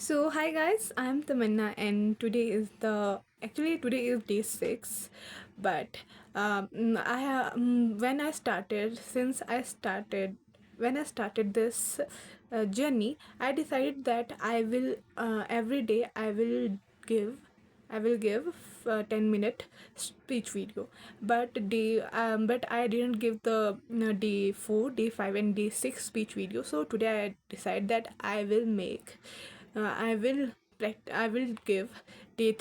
So hi guys, I'm Tamanna and today is day 6, but when I started since I started when I started this journey, I decided that every day give I will give 10-minute speech video. But I didn't give the day 4, day 5 and day 6 speech video. So today I decided that I will give day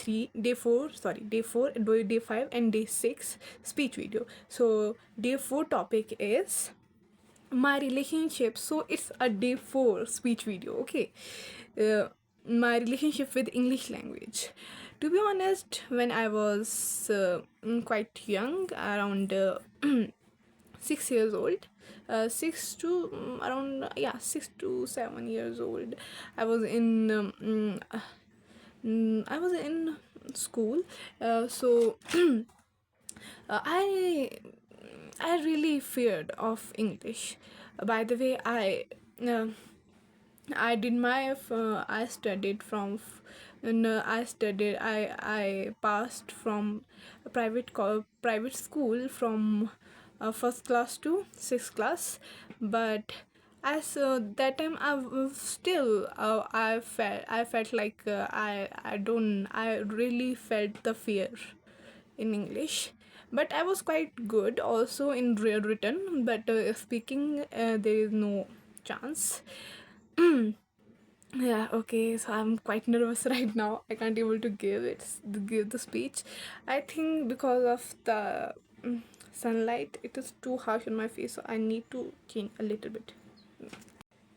4, day 5 and day 6 speech video. So day 4 topic is my relationship. So it's a day 4 speech video. Okay. uh, my relationship with English language. To be honest, when I was quite young, around 6 years old, 6 to 7 years old, I was in I was in school. So I really feared of English. By the way, uh, I did my I studied from no, I passed from a private school from first class to sixth class. But as that time I felt like I really felt the fear in English. But I was quite good also in written, but speaking, there is no chance. Yeah, okay, so I'm quite nervous right now. I can't able to give the speech. I think because of the sunlight, it is too harsh on my face, so I need to change a little bit.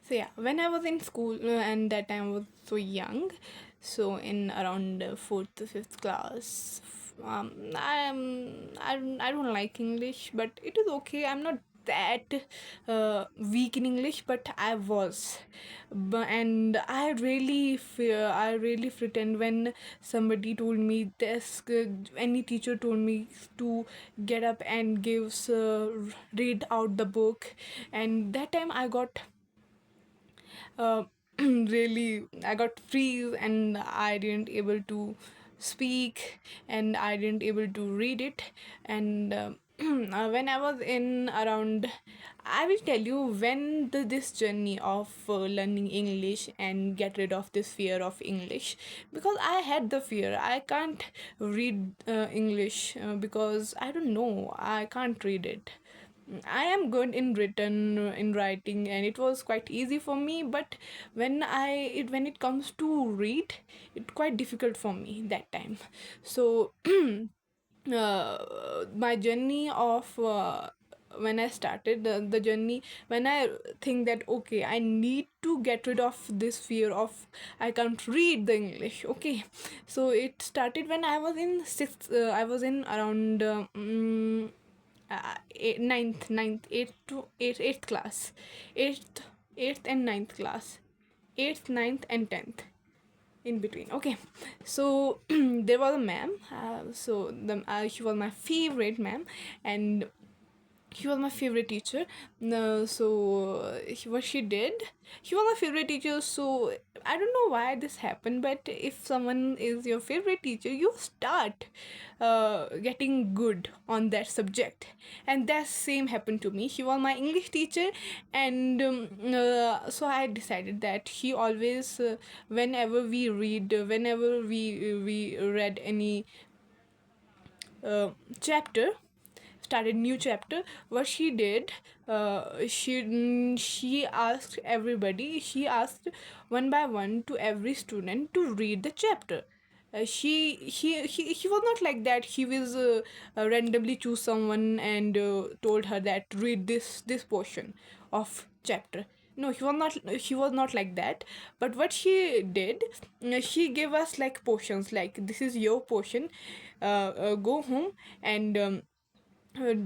So yeah, when I was in school, and that time I was so young, so in around fourth to fifth class, I don't like English, but it is okay. I'm not that weak in English, but I was. And I really pretend when somebody told me this, any teacher told me to get up and read out the book, and that time I got uh, really, I got freeze and I didn't able to speak and I didn't able to read it. And when I was in around, I will tell you when this journey of learning English and get rid of this fear of English, because I had the fear. I can't read English because I don't know, I can't read it. I am good in written, in writing, and it was quite easy for me. But when it comes to read, it's quite difficult for me that time. So my journey of when I started the journey, when I think that okay, I need to get rid of this fear of I can't read the English. Okay, so it started when I was in sixth. I was in around eighth class, eighth and ninth class, eighth, ninth, and 10th, in between. Okay, so there was a ma'am. She was my favorite ma'am, and she was my favorite teacher. No, so what she did, she was my favorite teacher. So I don't know why this happened, but if someone is your favorite teacher, you start getting good on that subject, and that same happened to me. She was my English teacher, and so I decided that she always, whenever we read any chapter, started new chapter, what she did, she asked everybody, she asked one by one to every student to read the chapter. She was not like that. He was randomly choose someone and told her that read this portion of chapter. No, she was not like that. But what she did, she gave us like portions, like this is your portion, go home and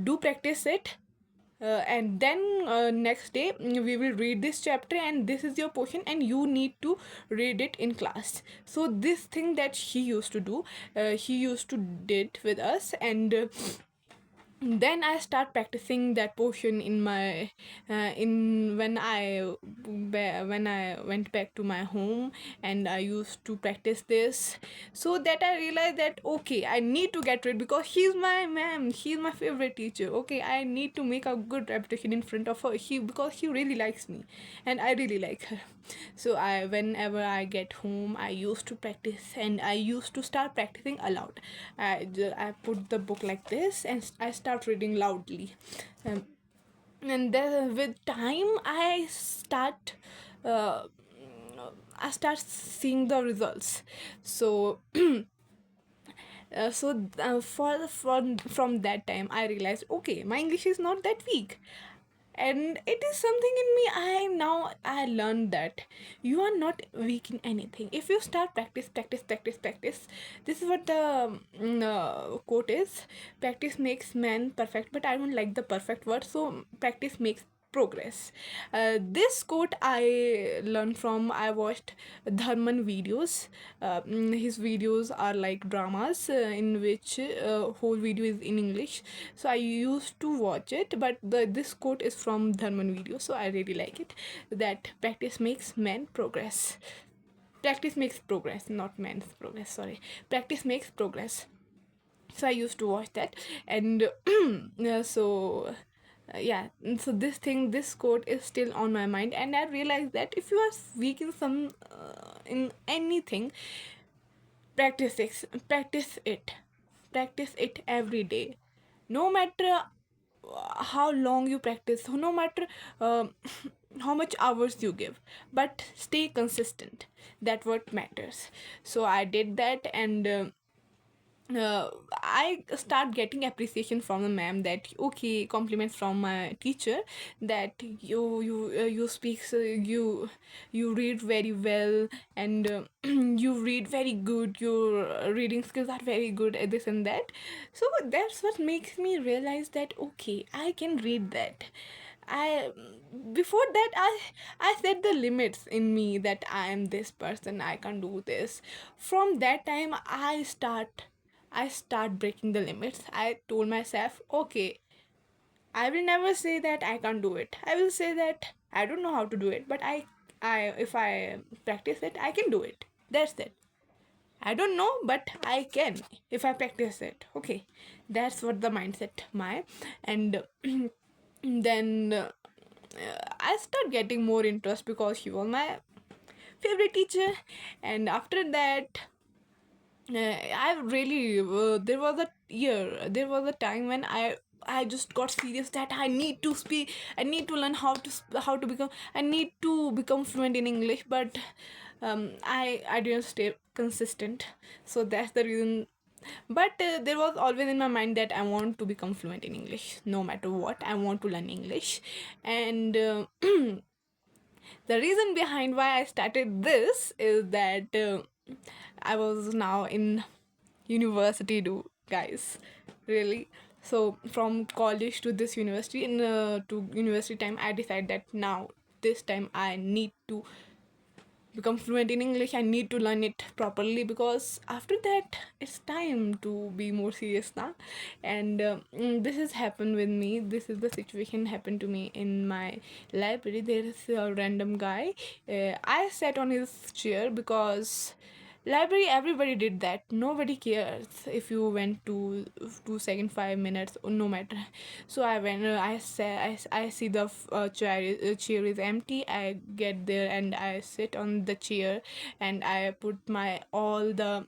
do practice it, and then next day we will read this chapter, and this is your portion and you need to read it in class. So this thing that she used to do, she used to did with us. And then I start practicing that portion in my in when I went back to my home, and I used to practice this. So that I realized that okay, I need to get rid, because she's my ma'am, she's my favorite teacher. Okay, I need to make a good reputation in front of her, because she really likes me and I really like her. So I whenever I get home, I used to practice, and I used to start practicing aloud. I put the book like this, and I start reading loudly. um, and then with time uh, I start seeing the results. So from that time I realized, okay, my English is not that weak, and it is something in me. I learned that you are not weak in anything if you start practice. This is what the quote is: practice makes man perfect. But I don't like the perfect word, so practice makes progress. This quote I learned from, I watched Dharman videos. His videos are like dramas, in which whole video is in English. So I used to watch it, but this quote is from Dharman video, so I really like it. That practice makes man progress. Practice makes progress, not man's progress. Sorry, practice makes progress. So I used to watch that, and yeah. So this quote is still on my mind, and I realized that if you are weak in in anything, practice it every day, no matter how long you practice, no matter uh, how much hours you give, but stay consistent. That what matters. So I did that, and I start getting appreciation from the ma'am, that okay, compliments from my teacher, that you speak, so you read very well, and you read very good, your reading skills are very good at this and that. So that's what makes me realize that okay, I can read that. I Before that, I set the limits in me, that I am this person, I can do this. From that time I start breaking the limits. I told myself, okay, I will never say that I can't do it. I will say that I don't know how to do it, but I if I practice it, I can do it. That's it. I don't know, but I can if I practice it. Okay, that's what the mindset my, and then I start getting more interest, because she was my favorite teacher. And after that, I really there was a time when I just got serious, that I need to speak, I need to learn how to become, I need to become fluent in English. But I didn't stay consistent. So that's the reason. But there was always in my mind that I want to become fluent in English, no matter what. I want to learn English. And the reason behind why I started this is that I was now in university, do guys, really. So from college to this university, in to university time, I decided that now this time I need to become fluent in English. I need to learn it properly, because after that it's time to be more serious now. And this has happened with me. This is the situation happened to me in my library. There is a random guy. I sat on his chair, because library, everybody did that. Nobody cares if you went to 2 second 5 minutes, or no matter. So I went, I see the chair is empty. I get there and I sit on the chair, and I put my all the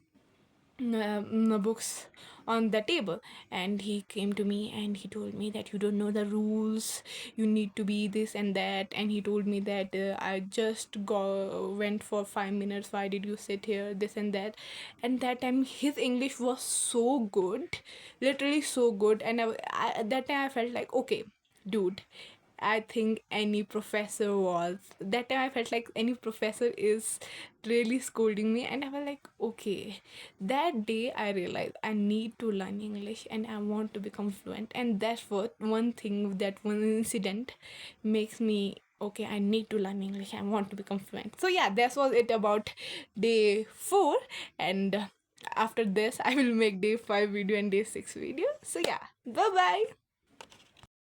books on the table. And he came to me and he told me that you don't know the rules, you need to be this and that. And he told me that I just went for 5 minutes, why did you sit here, this and that. And that time his English was so good, literally so good. And that time I felt like, okay, dude, I think any professor was. That time I felt like any professor is really scolding me, and I was like, okay. That day I realized I need to learn English and I want to become fluent. And that's what one thing, that one incident makes me, okay, I need to learn English, I want to become fluent. So yeah, that was it about day 4. And after this I will make day 5 video and day 6 video. So yeah, bye bye.